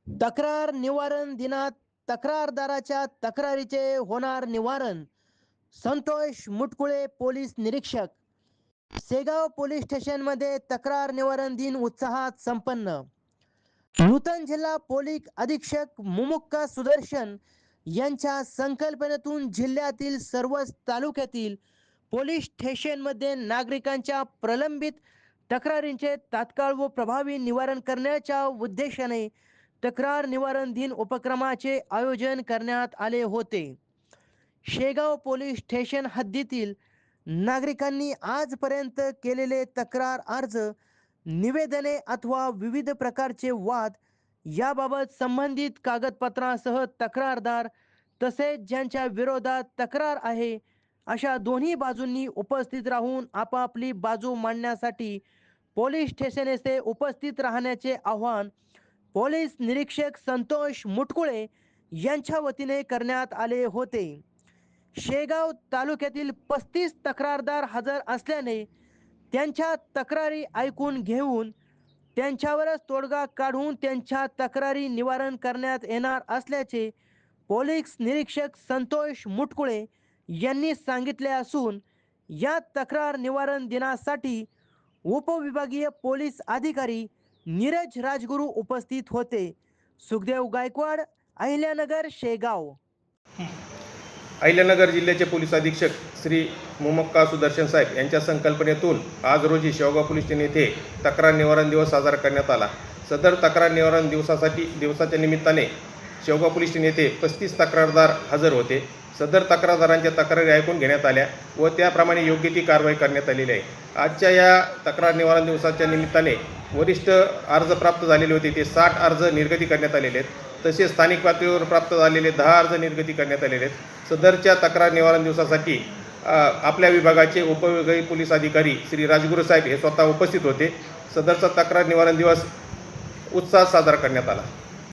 तक्रार निवारण दिनात तक्रारदाराच्या तक्रारीचे होणार निवारण. संतोष मुटकुळे पोलीस निरीक्षक. सेगाव पोलीस स्टेशनमध्ये तक्रार निवारण दिन उत्साहात संपन्न. नूतन जिल्हा पोलीस अधीक्षक मुमुक्का सुदर्शन यांच्या संकल्पनेतून जिल्ह्यातील सर्वच तालुक्यातील पोलीस स्टेशनमध्ये नागरिकांच्या प्रलंबित तक्रारींचे तात्काळ व प्रभावी निवारण करण्याच्या उद्देशाने तक्रार निवारण दिन उपक्रमाचे आयोजन करण्यात आले होते. शेगाव पोलीस स्टेशन हद्दीतील नागरिकांनी आजपर्यंत केलेले तक्रार अर्ज, निवेदने अथवा विविध प्रकारचे वाद याबाबत संबंधित कागदपत्रांसह तक्रारदार तसेच ज्यांच्या विरोधात तक्रार आहे अशा दोन्ही बाजूंनी उपस्थित राहून आपापली बाजू मांडण्यासाठी पोलीस स्टेशन येथे उपस्थित राहण्याचे आवाहन पोलीस निरीक्षक संतोष मुटकुळे यांच्या वतीने करण्यात आले होते. शेगाव तालुक्यातील 35 तक्रारदार हजर असल्याने त्यांच्या तक्रारी ऐकून घेऊन त्यांच्यावरच तोडगा काढून त्यांच्या तक्रारी निवारण करण्यात येणार असल्याचे पोलीस निरीक्षक संतोष मुटकुळे यांनी सांगितले असून या तक्रार निवारण दिनासाठी उपविभागीय पोलीस अधिकारी नीरज राजगुरू उपस्थित होते. सुखदेव गायकवाड, अहिल्यानगर, शेगाव. अहिल्यानगर जिल्ह्याचे पोलीस अधीक्षक श्री मुमक्का सुदर्शन साहेब यांच्या संकल्पनेतून आज रोजी शेवगाव पोलीस स्टेशन येथे तक्रार निवारण दिवस साजरा करण्यात आला. सदर तक्रार निवारण दिवसाच्या निमित्ताने शेवगाव पोलीस स्टेशन येथे 35 तक्रारदार हजर होते. सदर तक्रारदारांच्या तक्रारी ऐकून घेण्यात आल्या व त्याप्रमाणे योग्य ती कारवाई करण्यात आलेली आहे. आजच्या या तक्रार निवारण दिवसाच्या निमित्ताने वरिष्ठ अर्ज प्राप्त झालेले होते ते 60 अर्ज निर्गती करण्यात आलेले आहेत. तसेच स्थानिक पातळीवर प्राप्त झालेले 10 अर्ज निर्गती करण्यात आलेले आहेत. सदरच्या तक्रार निवारण दिवसासाठी आपल्या विभागाचे उपविभागीय पोलीस अधिकारी श्री राजगुरू साहेब हे स्वतः उपस्थित होते. सदरचा तक्रार निवारण दिवस उत्साहात साजरा करण्यात आला.